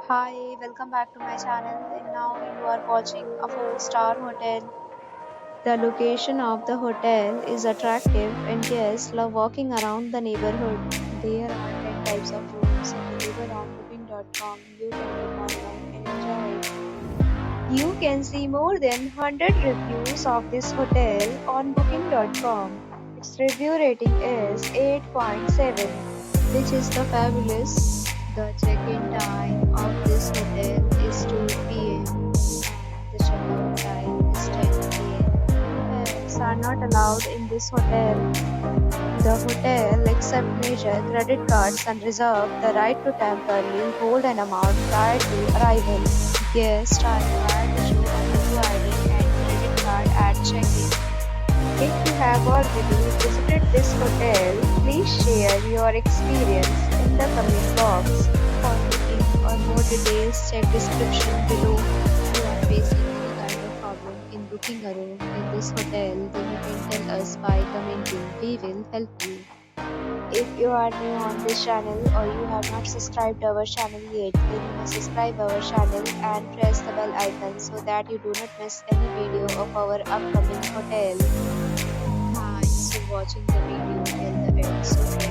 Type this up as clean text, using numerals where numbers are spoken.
Hi, welcome back to my channel. And now you are watching a 4-star hotel. The location of the hotel is attractive and guests love walking around the neighborhood. There are 10 types of rooms available on booking.com. You can book online and enjoy it. You can see more than 100 reviews of this hotel on booking.com. Its review rating is 8.7, which is the fabulous. The check-in time of this hotel is 2 p.m. and the check-out time is 10 p.m. Pets are not allowed in this hotel. The hotel accepts major credit cards and reserves the right to temporarily hold an amount prior to arrival. Guests are required to show a photo ID and credit card at check-in. If you have already visited this hotel, please share your experience in the comment box. For booking or more details, check description below. If you are facing any kind of problem in booking a room in this hotel, then you can tell us by commenting. We will help you. If you are new on this channel or you have not subscribed our channel yet, then you must subscribe our channel and press the bell icon so that you do not miss any video of our upcoming hotel. Thanks for watching the video till the end. So